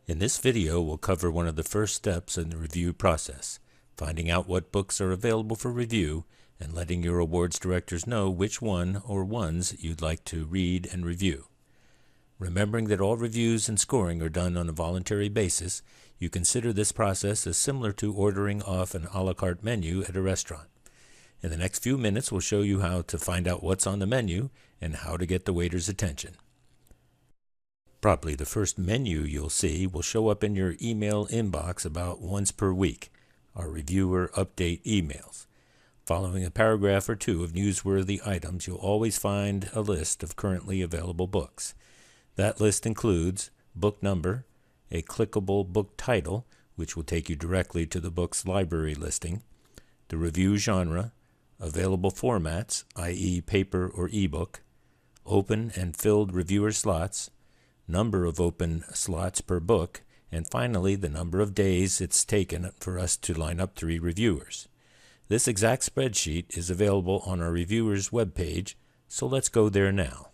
In this video, we'll cover one of the first steps in the review process, finding out what books are available for review and letting your awards directors know which one or ones you'd like to read and review. Remembering that all reviews and scoring are done on a voluntary basis, you consider this process as similar to ordering off an a la carte menu at a restaurant. In the next few minutes, we'll show you how to find out what's on the menu and how to get the waiter's attention. Probably the first menu you'll see will show up in your email inbox about once per week, our reviewer update emails. Following a paragraph or two of newsworthy items, you'll always find a list of currently available books. That list includes book number, a clickable book title, which will take you directly to the book's library listing, the review genre, available formats, i.e. paper or ebook, open and filled reviewer slots, number of open slots per book, and finally the number of days it's taken for us to line up 3 reviewers. This exact spreadsheet is available on our reviewers webpage, so let's go there now.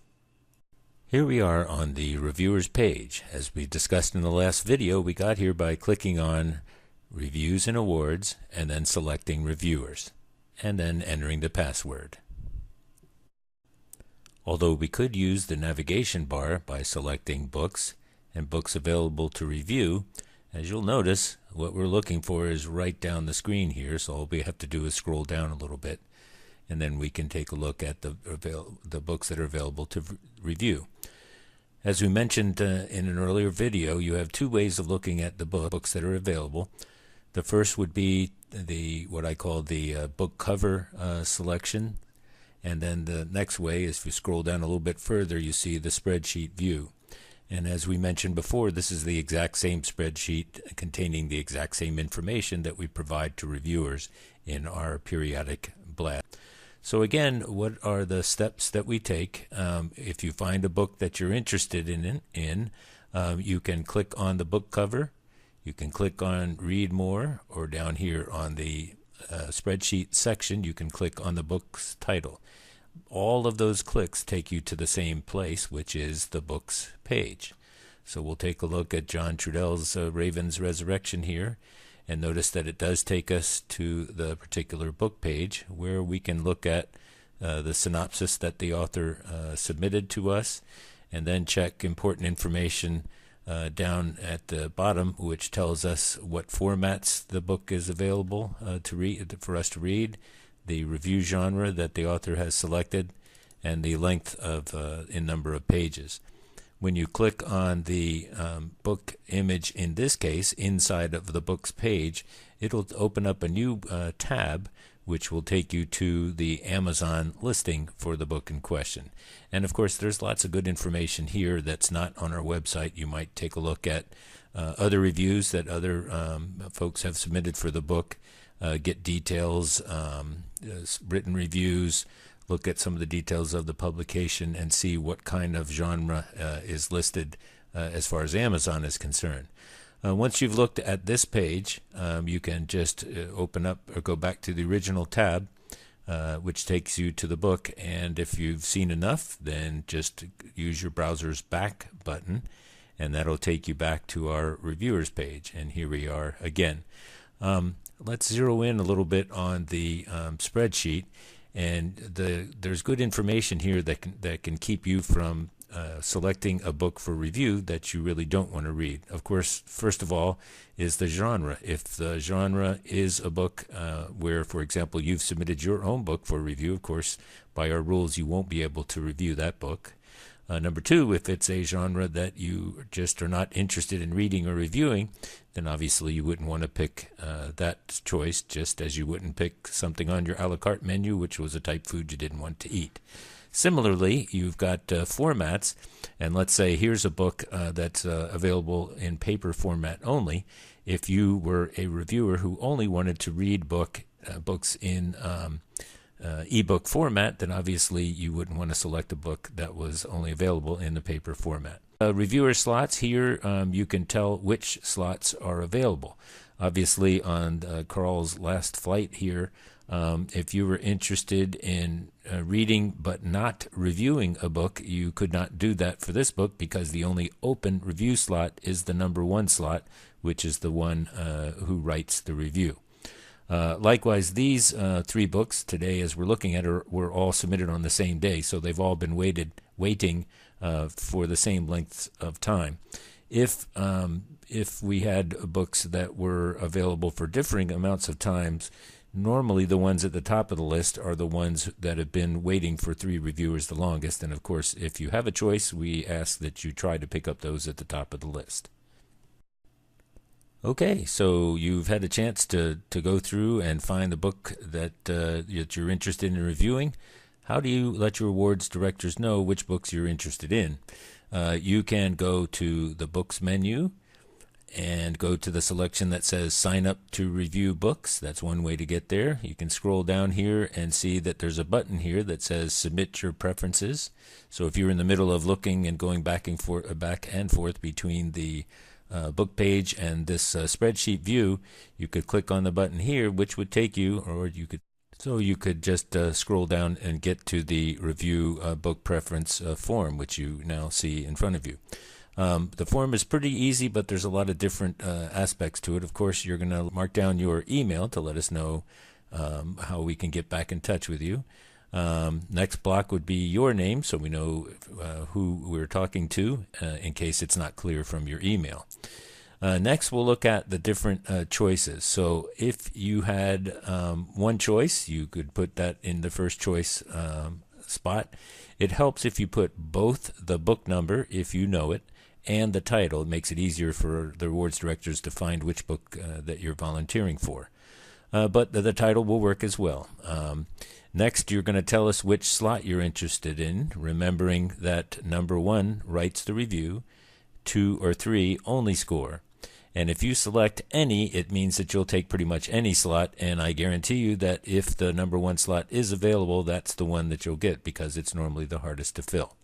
Here we are on the reviewers page. As we discussed in the last video, we got here by clicking on Reviews and Awards and then selecting Reviewers, and then entering the password. Although we could use the navigation bar by selecting Books and Books Available to Review, as you'll notice, what we're looking for is right down the screen here, so all we have to do is scroll down a little bit, and then we can take a look at the books that are available to review. As we mentioned in an earlier video, you have 2 ways of looking at the books that are available. The first would be what I call the book cover selection. And then the next way is if you scroll down a little bit further, you see the spreadsheet view. And as we mentioned before, this is the exact same spreadsheet containing the exact same information that we provide to reviewers in our periodic blast. So again, what are the steps that we take? If you find a book that you're interested in, you can click on the book cover. You can click on Read More, or down here on the spreadsheet section, you can click on the book's title. All of those clicks take you to the same place, which is the book's page. So we'll take a look at John Trudell's Raven's Resurrection here, and notice that it does take us to the particular book page where we can look at the synopsis that the author submitted to us, and then check important information down at the bottom, which tells us what formats the book is available for us to read, the review genre that the author has selected, and the length of in number of pages. When you click on the book image, in this case, inside of the book's page, it'll open up a new tab which will take you to the Amazon listing for the book in question. And of course, there's lots of good information here that's not on our website. You might take a look at other reviews that other folks have submitted for the book, get details, written reviews, look at some of the details of the publication, and see what kind of genre is listed as far as Amazon is concerned. Once you've looked at this page, you can just open up or go back to the original tab, which takes you to the book. And if you've seen enough, then just use your browser's back button, and that'll take you back to our reviewers page. And here we are again. Let's zero in a little bit on the spreadsheet. And there's good information here that can keep you from selecting a book for review that you really don't want to read. Of course, first of all, is the genre. If the genre is a book where, for example, you've submitted your own book for review, of course, by our rules, you won't be able to review that book. Number 2, if it's a genre that you just are not interested in reading or reviewing, then obviously you wouldn't want to pick that choice, just as you wouldn't pick something on your a la carte menu, which was a type food you didn't want to eat. Similarly, you've got formats, and let's say here's a book that's available in paper format only. If you were a reviewer who only wanted to read books in ebook format, then obviously you wouldn't want to select a book that was only available in the paper format. Reviewer slots here, you can tell which slots are available. Obviously on Carl's Last Flight here, If you were interested in reading but not reviewing a book, you could not do that for this book because the only open review slot is the number 1 slot, which is the one who writes the review. Likewise, these 3 books today, as we're looking at, were all submitted on the same day, so they've all been waiting for the same length of time. If we had books that were available for differing amounts of times, normally the ones at the top of the list are the ones that have been waiting for 3 reviewers the longest. And of course, if you have a choice, we ask that you try to pick up those at the top of the list. Okay, so you've had a chance to go through and find the book that you're interested in reviewing. How do you let your awards directors know which books you're interested in? You can go to the Books menu and go to the selection that says Sign Up to Review Books. That's one way to get there. You can scroll down here and see that there's a button here that says Submit Your Preferences. So if you're in the middle of looking and going back and forth between the book page and this spreadsheet view, you could click on the button here, which would take you, or you could just scroll down and get to the review book preference form, which you now see in front of you. The form is pretty easy, but there's a lot of different aspects to it. Of course, you're going to mark down your email to let us know how we can get back in touch with you. Next block would be your name, so we know who we're talking to in case it's not clear from your email. Next, we'll look at the different choices. So if you had one choice, you could put that in the first choice spot. It helps if you put both the book number, if you know it, and the title. It makes it easier for the awards directors to find which book that you're volunteering for. But the title will work as well. Next, you're going to tell us which slot you're interested in, remembering that number 1 writes the review, 2 or 3 only score. And if you select any, it means that you'll take pretty much any slot, and I guarantee you that if the number 1 slot is available, that's the one that you'll get because it's normally the hardest to fill.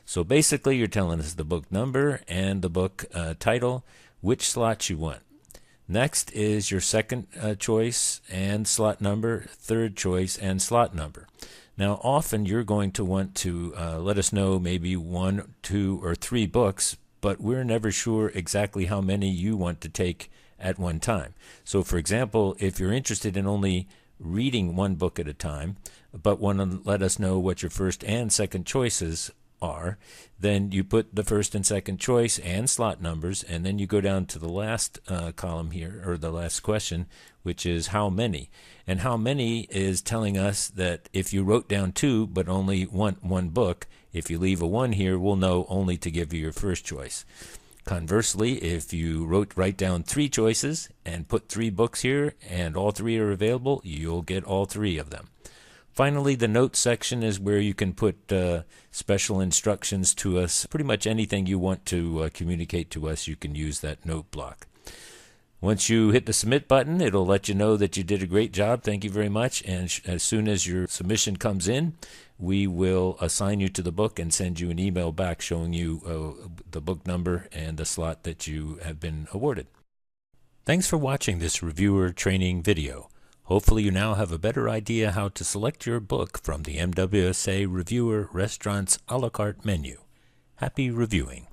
So basically, you're telling us the book number and the book title, which slot you want. Next is your second choice and slot number, third choice and slot number. Now, often you're going to want to let us know maybe 1, 2, or 3 books, but we're never sure exactly how many you want to take at one time. So, for example, if you're interested in only reading 1 book at a time, but want to let us know what your first and second choices are, then you put the first and second choice and slot numbers, and then you go down to the last column here, or the last question, which is how many. And how many is telling us that if you wrote down 2 but only want 1 book, if you leave a 1 here, we'll know only to give you your first choice. Conversely, if you write down 3 choices and put 3 books here and all 3 are available, you'll get all 3 of them. Finally, the notes section is where you can put special instructions to us. Pretty much anything you want to communicate to us, you can use that note block. Once you hit the submit button, it'll let you know that you did a great job. Thank you very much. And as soon as your submission comes in, we will assign you to the book and send you an email back showing you the book number and the slot that you have been awarded. Thanks for watching this reviewer training video. Hopefully you now have a better idea how to select your book from the MWSA Reviewer Restaurants a la carte menu. Happy reviewing.